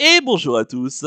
Et bonjour à tous.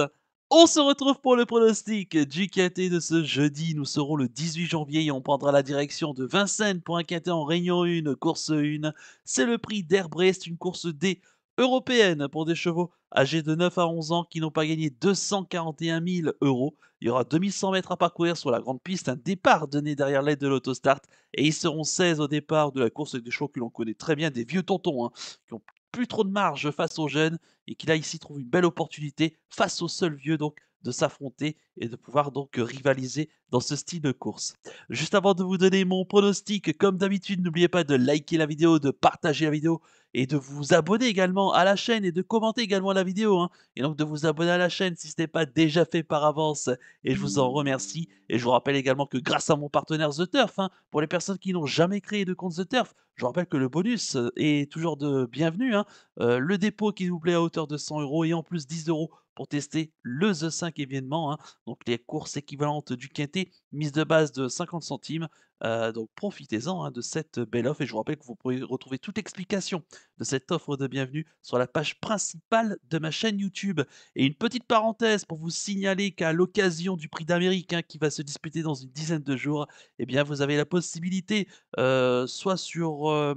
On se retrouve pour le pronostic du quintet de ce jeudi. Nous serons le 18 janvier et on prendra la direction de Vincennes pour un quintet en Réunion 1, course 1. C'est le prix d'Airbrest, une course D européenne pour des chevaux âgés de 9 à 11 ans qui n'ont pas gagné 241 000 euros. Il y aura 2100 mètres à parcourir sur la grande piste, un départ donné derrière l'aide de l'autostart et ils seront 16 au départ de la course avec des chevaux que l'on connaît très bien, des vieux tontons qui ont plus trop de marge face aux jeunes et qui là ici trouve une belle opportunité face aux seuls vieux donc de s'affronter et de pouvoir donc rivaliser dans ce style de course. Juste avant de vous donner mon pronostic, comme d'habitude, n'oubliez pas de liker la vidéo, de partager la vidéo et de vous abonner également à la chaîne et de commenter également la vidéo. Et donc de vous abonner à la chaîne si ce n'est pas déjà fait par avance et je vous en remercie. Et je vous rappelle également que grâce à mon partenaire The Turf, pour les personnes qui n'ont jamais créé de compte The Turf, je vous rappelle que le bonus est toujours de bienvenue. Le dépôt qui vous plaît à hauteur de 100 euros et en plus 10 euros pour tester le The 5 événement, donc les courses équivalentes du quintet, mise de base de 50 centimes. Donc profitez-en de cette belle offre et je vous rappelle que vous pourrez retrouver toute explication de cette offre de bienvenue sur la page principale de ma chaîne YouTube. Et une petite parenthèse pour vous signaler qu'à l'occasion du Prix d'Amérique qui va se disputer dans une dizaine de jours, eh bien vous avez la possibilité, soit sur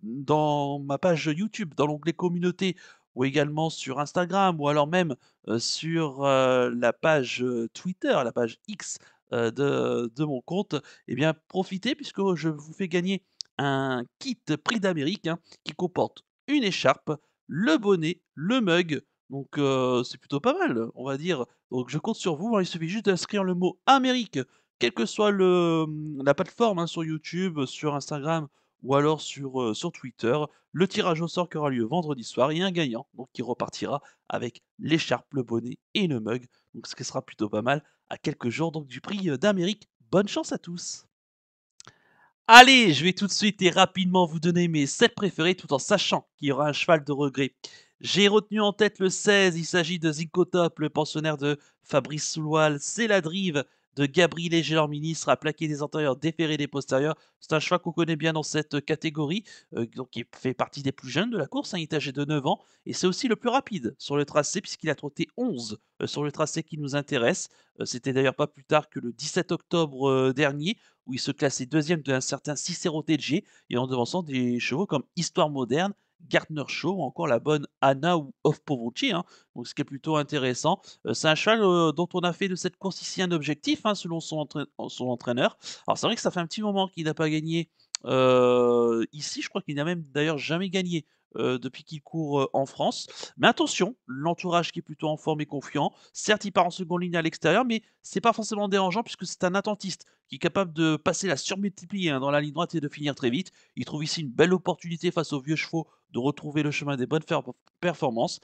dans ma page YouTube, dans l'onglet communauté ou également sur Instagram ou alors même, sur, la page, Twitter, la page X, de mon compte, eh bien profitez puisque je vous fais gagner un kit Prix d'Amérique, qui comporte une écharpe, le bonnet, le mug, donc c'est plutôt pas mal, on va dire. Donc je compte sur vous, il suffit juste d'inscrire le mot Amérique, quelle que soit la plateforme, sur YouTube, sur Instagram ou alors sur Twitter. Le tirage au sort qui aura lieu vendredi soir et un gagnant, donc qui repartira avec l'écharpe, le bonnet et le mug, donc ce qui sera plutôt pas mal à quelques jours donc du prix, d'Amérique. Bonne chance à tous! Allez, je vais tout de suite et rapidement vous donner mes 7 préférés tout en sachant qu'il y aura un cheval de regret. J'ai retenu en tête le 16, il s'agit de Zincotop, le pensionnaire de Fabrice Souloal. C'est la drive de Gabriel Léger, leur ministre, à plaquer des antérieurs, déférer des postérieurs. C'est un cheval qu'on connaît bien dans cette catégorie, donc qui fait partie des plus jeunes de la course, il est âgé de 9 ans, et c'est aussi le plus rapide sur le tracé puisqu'il a trotté 11 sur le tracé qui nous intéresse. C'était d'ailleurs pas plus tard que le 17 octobre dernier, où il se classait deuxième d'un certain Cicero TG et en devançant des chevaux comme Histoire Moderne, Gardner Show ou encore la bonne Anna ou Of Povucci, donc ce qui est plutôt intéressant. C'est un cheval dont on a fait de cette course ici un objectif, selon son entraîneur. Alors c'est vrai que ça fait un petit moment qu'il n'a pas gagné ici, je crois qu'il n'a même d'ailleurs jamais gagné depuis qu'il court en France. Mais attention, l'entourage qui est plutôt en forme et confiant. Certes, il part en seconde ligne à l'extérieur, mais c'est pas forcément dérangeant puisque c'est un attentiste qui est capable de passer la surmultiplier dans la ligne droite et de finir très vite. Il trouve ici une belle opportunité face aux vieux chevaux de retrouver le chemin des bonnes performances.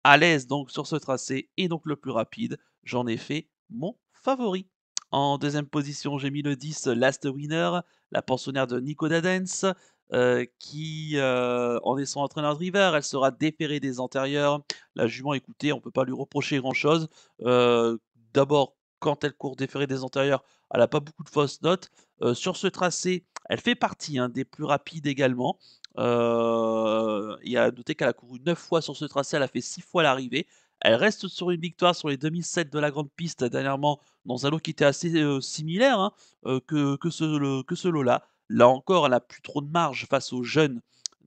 À l'aise donc sur ce tracé et donc le plus rapide, j'en ai fait mon favori. En deuxième position, j'ai mis le 10 Last Winner, la pensionnaire de Nico Dadens, qui en est son entraîneur driver. Elle sera déférée des antérieurs. La jument, écoutez, on ne peut pas lui reprocher grand-chose. D'abord, quand elle court déférée des antérieurs, elle n'a pas beaucoup de fausses notes. Sur ce tracé, elle fait partie des plus rapides également. Il y a à noter qu'elle a couru 9 fois sur ce tracé, elle a fait 6 fois l'arrivée. Elle reste sur une victoire sur les 2007 de la grande piste dernièrement dans un lot qui était assez, similaire, que ce lot-là. Là encore, elle a plus trop de marge face aux jeunes,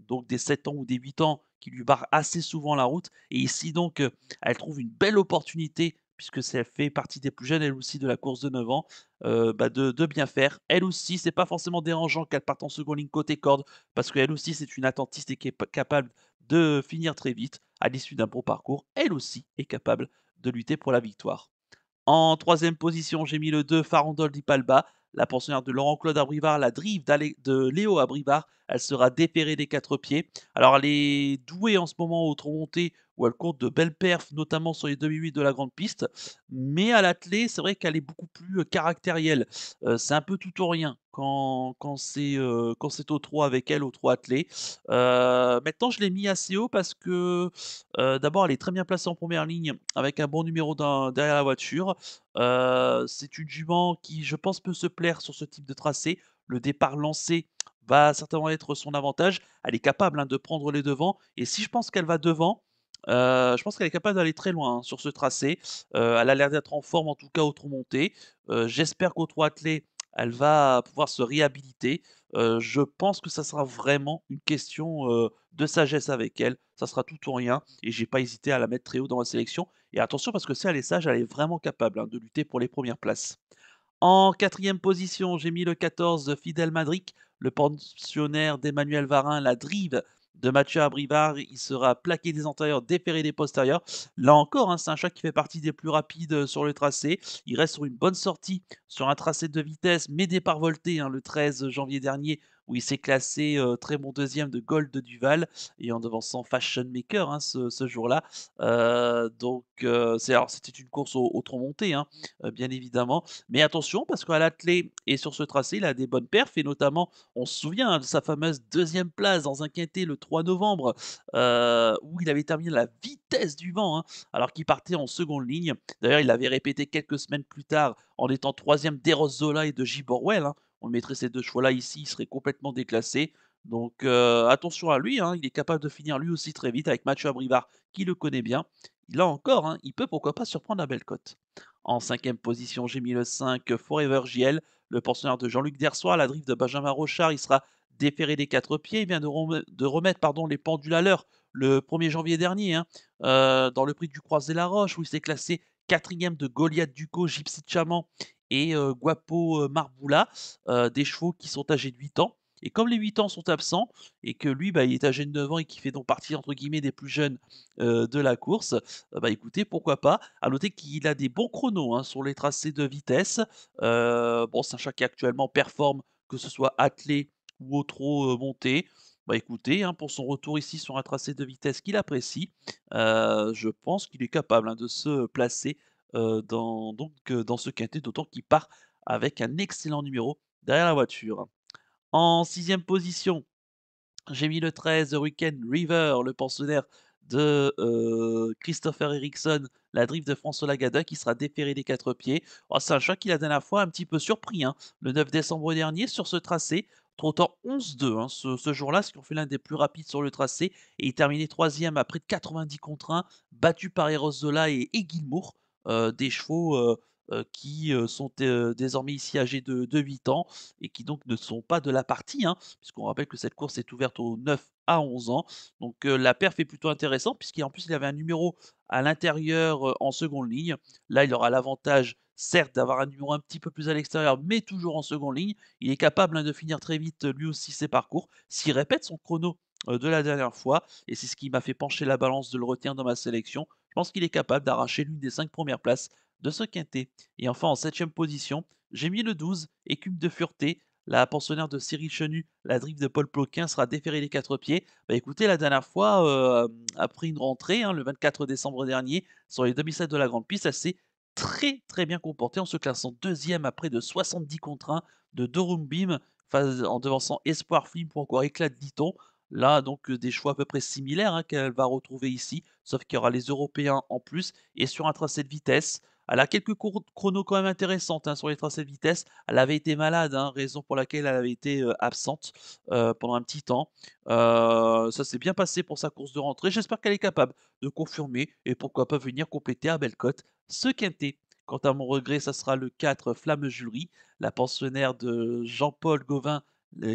donc des 7 ans ou des 8 ans qui lui barrent assez souvent la route et ici donc, elle trouve une belle opportunité puisque ça fait partie des plus jeunes elle aussi de la course de 9 ans, de bien faire. Elle aussi, c'est pas forcément dérangeant qu'elle parte en seconde ligne côté corde parce qu'elle aussi c'est une attentiste et qui est capable de finir très vite à l'issue d'un bon parcours. Elle aussi est capable de lutter pour la victoire. En troisième position, j'ai mis le 2 Farandole di Palba, la pensionnaire de Laurent-Claude Abrivard, la drive de Léo Abrivard. Elle sera déférée des 4 pieds. Alors, elle est douée en ce moment au tronc monté où elle compte de belles perfs, notamment sur les demi-8 de la grande piste. Mais à l'attelé, c'est vrai qu'elle est beaucoup plus caractérielle. C'est un peu tout ou rien quand c'est au trot avec elle, au trot attelé. Maintenant, je l'ai mis assez haut parce que d'abord, elle est très bien placée en première ligne avec un bon numéro derrière la voiture. C'est une jument qui, je pense, peut se plaire sur ce type de tracé. Le départ lancé va certainement être son avantage. Elle est capable de prendre les devants et si je pense qu'elle va devant, Je pense qu'elle est capable d'aller très loin, hein, sur ce tracé. Elle a l'air d'être en forme, en tout cas, au trot monté. J'espère qu'au trot attelé, elle va pouvoir se réhabiliter. Je pense que ça sera vraiment une question, de sagesse avec elle. Ça sera tout ou rien et j'ai pas hésité à la mettre très haut dans ma sélection et attention parce que si elle est sage, elle est vraiment capable, hein, de lutter pour les premières places. En quatrième position, j'ai mis le 14 Fidel Madric, le pensionnaire d'Emmanuel Varin, la drive de Mathieu Abrivard. Il sera plaqué des antérieurs, déféré des postérieurs. Là encore, hein, c'est un chat qui fait partie des plus rapides sur le tracé. Il reste sur une bonne sortie, sur un tracé de vitesse, mais départ volté, hein, le 13 janvier dernier, où il s'est classé très bon deuxième de Gold de Duval et en devançant Fashion Maker, hein, ce jour-là. C'était une course au tronc monté, hein, bien évidemment. Mais attention, parce qu'à l'attelé et sur ce tracé, il a des bonnes perfs et notamment, on se souvient, hein, de sa fameuse deuxième place dans un quintet le 3 novembre, où il avait terminé à la vitesse du vent, hein, alors qu'il partait en seconde ligne. D'ailleurs, il l'avait répété quelques semaines plus tard en étant troisième d'Eros Zola et de J. Borwell, hein. On mettrait ces 2 chevaux-là ici, il serait complètement déclassé. Donc attention à lui, hein, il est capable de finir lui aussi très vite avec Mathieu Abrivard qui le connaît bien. Là encore, hein, il peut pourquoi pas surprendre la belle cote. En cinquième position, j'ai mis le 5 Forever JL, le pensionnaire de Jean-Luc Dersoir, la drift de Benjamin Rochard. Il sera déféré des 4 pieds. Il vient de remettre pardon, les pendules à l'heure le 1er janvier dernier, hein, dans le prix du Croisé-la-Roche, où il s'est classé quatrième de Goliath Ducos, Gypsy de Chaman et Guapo Marboula, des chevaux qui sont âgés de 8 ans. Et comme les 8 ans sont absents et que lui, bah, il est âgé de 9 ans et qui fait donc partie, entre guillemets, des plus jeunes de la course, bah, écoutez, pourquoi pas. À noter qu'il a des bons chronos, hein, sur les tracés de vitesse. Bon, c'est un chat qui actuellement performe, que ce soit attelé ou au trot monté. Bah, écoutez, hein, pour son retour ici sur un tracé de vitesse qu'il apprécie, je pense qu'il est capable, hein, de se placer dans ce quintet, d'autant qu'il part avec un excellent numéro derrière la voiture. En sixième position, j'ai mis le 13 Weekend River, le pensionnaire de, Christopher Ericsson, la drift de François Lagada qui sera déféré des 4 pieds. Oh, c'est un chat qui la dernière fois un petit peu surpris, hein, le 9 décembre dernier sur ce tracé, trottant 11-2, hein, ce jour-là, ce qui en fait l'un des plus rapides sur le tracé et il terminait 3e à près de 90 contre 1, battu par Eros Zola et Gilmour, des chevaux, qui, sont, désormais ici âgés de 8 ans et qui donc ne sont pas de la partie, hein, puisqu'on rappelle que cette course est ouverte aux 9 à 11 ans. Donc la perf est plutôt intéressante puisqu'en plus il avait un numéro à l'intérieur, en seconde ligne. Là, il aura l'avantage, certes, d'avoir un numéro un petit peu plus à l'extérieur, mais toujours en seconde ligne. Il est capable, hein, de finir très vite, lui aussi ses parcours, s'il répète son chrono, de la dernière fois et c'est ce qui m'a fait pencher la balance de le retenir dans ma sélection. Je pense qu'il est capable d'arracher l'une des 5 premières places de ce quintet et enfin en septième position, j'ai mis le 12 Écume de Fureté, la pensionnaire de Cyril Chenu, la drift de Paul Ploquin sera déférée des 4 pieds. Bah, écoutez, la dernière fois, après une rentrée, hein, le 24 décembre dernier, sur les demi-sets de la grande piste, elle s'est très, très bien comportée en se classant deuxième à près de 70 contre 1 de Dorum Bim, en devançant Espoir Film pour encore Éclat de Liton. Là, donc, des choix à peu près similaires, hein, qu'elle va retrouver ici, sauf qu'il y aura les Européens en plus et sur un tracé de vitesse. Elle a quelques chronos quand même intéressantes, hein, sur les tracés de vitesse. Elle avait été malade, hein, raison pour laquelle elle avait été, absente, pendant un petit temps. Ça s'est bien passé pour sa course de rentrée. J'espère qu'elle est capable de confirmer et pourquoi pas venir compléter à belle cote ce quintet. Quant à mon regret, ça sera le 4 Flamme Julerie, la pensionnaire de Jean-Paul Gauvin,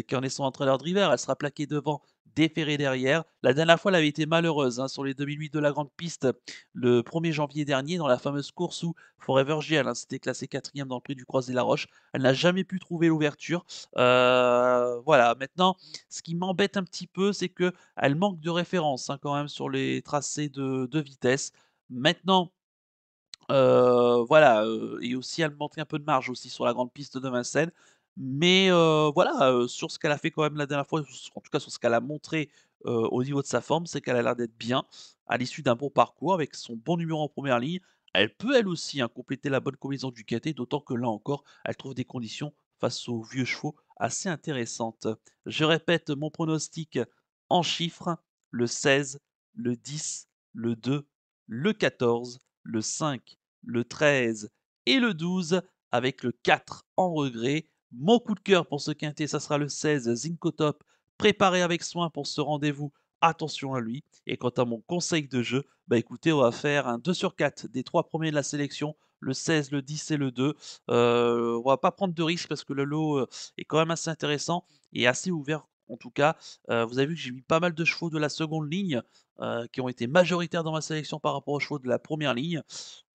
qui en est son entraîneur driver. Elle sera plaquée devant, déférée derrière. La dernière fois, elle avait été malheureuse, hein, sur les 2008 de la grande piste le 1er janvier dernier dans la fameuse course où Forever GL, hein, s'était classé quatrième dans le prix du Croisé-la-Roche. Elle n'a jamais pu trouver l'ouverture. Voilà, maintenant, ce qui m'embête un petit peu, c'est qu'elle manque de référence, hein, quand même sur les tracés de vitesse. Maintenant, voilà, et aussi elle manquait un peu de marge aussi sur la grande piste de Vincennes. Mais voilà, sur ce qu'elle a fait quand même la dernière fois, en tout cas sur ce qu'elle a montré, au niveau de sa forme, c'est qu'elle a l'air d'être bien à l'issue d'un bon parcours avec son bon numéro en première ligne. Elle peut elle aussi, hein, compléter la bonne combinaison du KT, d'autant que là encore, elle trouve des conditions face aux vieux chevaux assez intéressantes. Je répète mon pronostic en chiffres: le 16, le 10, le 2, le 14, le 5, le 13 et le 12 avec le 4 en regret. Mon coup de cœur pour ce quintet, ça sera le 16 Zinco Top, préparé avec soin pour ce rendez-vous attention à lui. Et quant à mon conseil de jeu, bah écoutez, on va faire un 2 sur 4 des 3 premiers de la sélection, le 16, le 10 et le 2. On va pas prendre de risques parce que le lot, est quand même assez intéressant et assez ouvert en tout cas. Vous avez vu que j'ai mis pas mal de chevaux de la seconde ligne, qui ont été majoritaires dans ma sélection par rapport aux chevaux de la première ligne.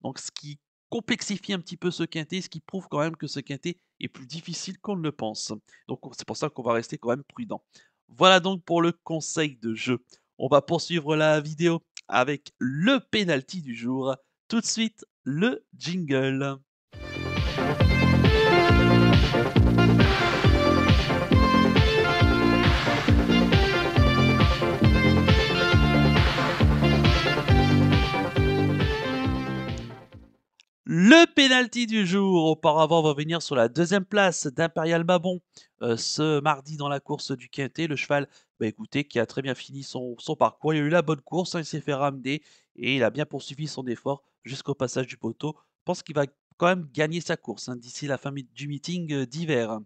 Donc ce qui complexifie un petit peu ce quintet, ce qui prouve quand même que ce quintet est plus difficile qu'on ne le pense. Donc c'est pour ça qu'on va rester quand même prudent. Voilà donc pour le conseil de jeu. On va poursuivre la vidéo avec le penalty du jour. Tout de suite, le jingle. Le penalty du jour, auparavant, va venir sur la deuxième place d'Impérial Babon, ce mardi dans la course du Quintet. Le cheval, bah, écoutez, qui a très bien fini son parcours. Il a eu la bonne course, hein, il s'est fait ramener et il a bien poursuivi son effort jusqu'au passage du poteau. Je pense qu'il va quand même gagner sa course, hein, d'ici la fin du meeting, d'hiver.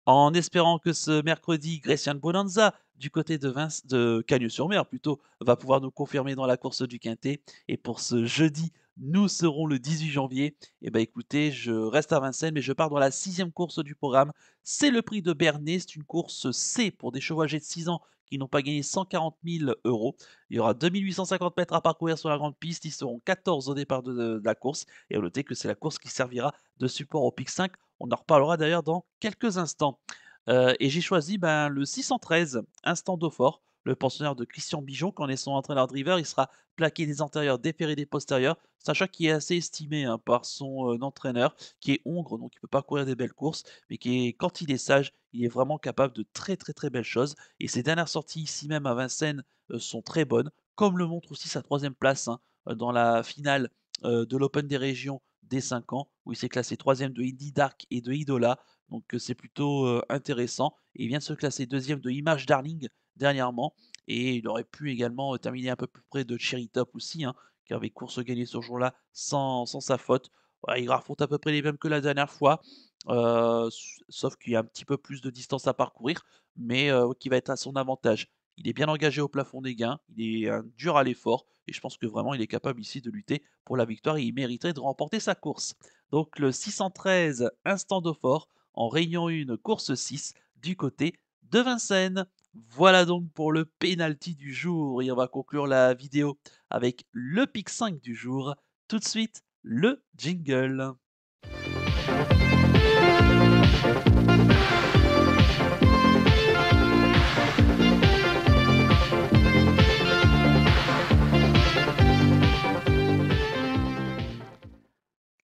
En espérant que ce mercredi, Grecian Bonanza, du côté de Cagnes-sur-Mer plutôt, va pouvoir nous confirmer dans la course du Quintet. Et pour ce jeudi, nous serons le 18 janvier. Et ben écoutez, je reste à Vincennes, mais je pars dans la sixième course du programme. C'est le prix de Bernay. C'est une course C pour des chevaux âgés de 6 ans qui n'ont pas gagné 140 000 euros. Il y aura 2850 mètres à parcourir sur la grande piste. Ils seront 14 au départ de la course. Et à noter que c'est la course qui servira de support au pic 5. On en reparlera d'ailleurs dans quelques instants. Et j'ai choisi, ben, le 613 Instant Dauphin, le pensionnaire de Christian Bijon. Quand on est son entraîneur driver, il sera plaqué des antérieurs, déféré des postérieurs, sachant qu'il est assez estimé, hein, par son, entraîneur qui est hongre, donc il peut pas courir des belles courses, mais qui est quand il est sage, il est vraiment capable de très, très, très belles choses et ses dernières sorties ici même à Vincennes, sont très bonnes, comme le montre aussi sa troisième place, hein, dans la finale, de l'Open des régions des 5 ans, où il s'est classé troisième de Indy Dark et de Idola. Donc c'est plutôt, intéressant et il vient de se classer deuxième de Image Darling dernièrement et il aurait pu également, terminer un peu plus près de Cherry Top aussi, hein, qui avait course gagnée ce jour-là sans sa faute. Voilà, il affronte à peu près les mêmes que la dernière fois, sauf qu'il y a un petit peu plus de distance à parcourir, mais qui va être à son avantage. Il est bien engagé au plafond des gains, il est, dur à l'effort et je pense que vraiment il est capable ici de lutter pour la victoire et il mériterait de remporter sa course. Donc le 613 Instant Dauphin en Réunion 1, course 6, du côté de Vincennes. Voilà donc pour le penalty du jour et on va conclure la vidéo avec le pic 5 du jour. Tout de suite, le jingle.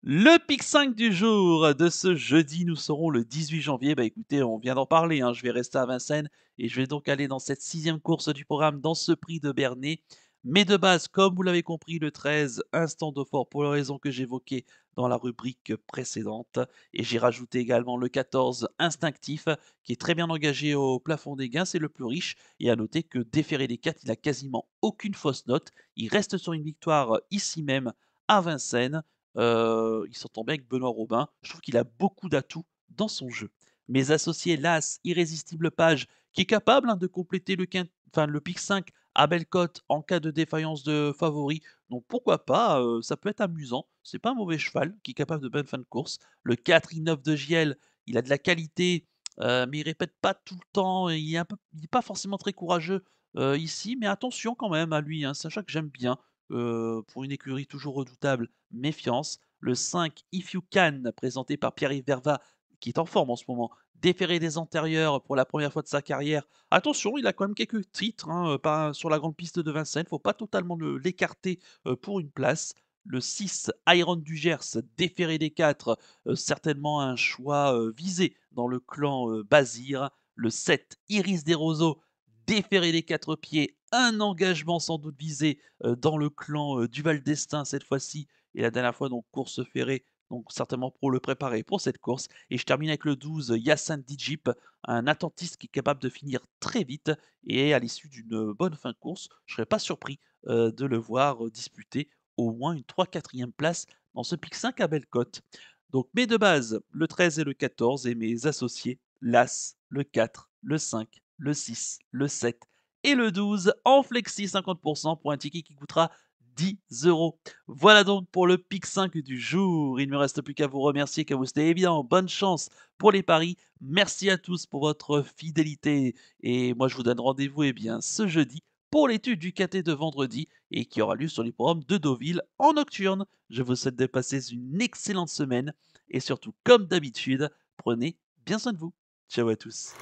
Le pic 5 du jour de ce jeudi, nous serons le 18 janvier. Bah écoutez, on vient d'en parler, hein, je vais rester à Vincennes et je vais donc aller dans cette sixième course du programme dans ce prix de Bernay. Mais de base, comme vous l'avez compris, le 13, Instant de fort pour les raisons que j'évoquais dans la rubrique précédente. Et j'ai rajouté également le 14, Instinctif, qui est très bien engagé au plafond des gains, c'est le plus riche. Et à noter que déféré des 4, il n'a quasiment aucune fausse note. Il reste sur une victoire ici même à Vincennes. Il s'entend bien avec Benoît Robin. Je trouve qu'il a beaucoup d'atouts dans son jeu. Mes associés, l'As, Irrésistible Page, qui est capable, hein, de compléter le pic 5 à belle cote en cas de défaillance de favori. Donc pourquoi pas, ça peut être amusant. C'est pas un mauvais cheval qui est capable de bonne fin de course. Le 4 I9 de Giel, il a de la qualité, mais il répète pas tout le temps. Et il est pas forcément très courageux ici, mais attention quand même à lui, hein, c'est un chat que j'aime bien. Pour une écurie toujours redoutable, méfiance. Le 5, If You Can, présenté par Pierre-Yves Verva, qui est en forme en ce moment, déféré des antérieurs pour la première fois de sa carrière. Attention, il a quand même quelques titres, hein, sur la grande piste de Vincennes, faut pas totalement l'écarter pour une place. Le 6, Iron du Gers, déféré des 4, certainement un choix visé dans le clan Bazir. Le 7, Iris des Roseaux, déféré des 4 pieds, un engagement sans doute visé dans le clan Duval d'Estaing cette fois-ci, et la dernière fois donc course ferrée, donc certainement pour le préparer pour cette course. Et je termine avec le 12, Yassin Dijip, un attentiste qui est capable de finir très vite et à l'issue d'une bonne fin de course, je ne serais pas surpris de le voir disputer au moins une 3-4e place dans ce pic 5 à belle cote. Donc mes deux bases, le 13 et le 14, et mes associés, l'As, le 4, le 5, le 6, le 7 et le 12 en flexi 50% pour un ticket qui coûtera 10 euros. Voilà donc pour le pic 5 du jour. Il ne me reste plus qu'à vous remercier, qu'à vous souhaiter eh bien bonne chance pour les paris. Merci à tous pour votre fidélité et moi je vous donne rendez-vous eh bien ce jeudi pour l'étude du KT de vendredi et qui aura lieu sur les programmes de Deauville en nocturne. Je vous souhaite de passer une excellente semaine et surtout comme d'habitude, prenez bien soin de vous. Ciao à tous.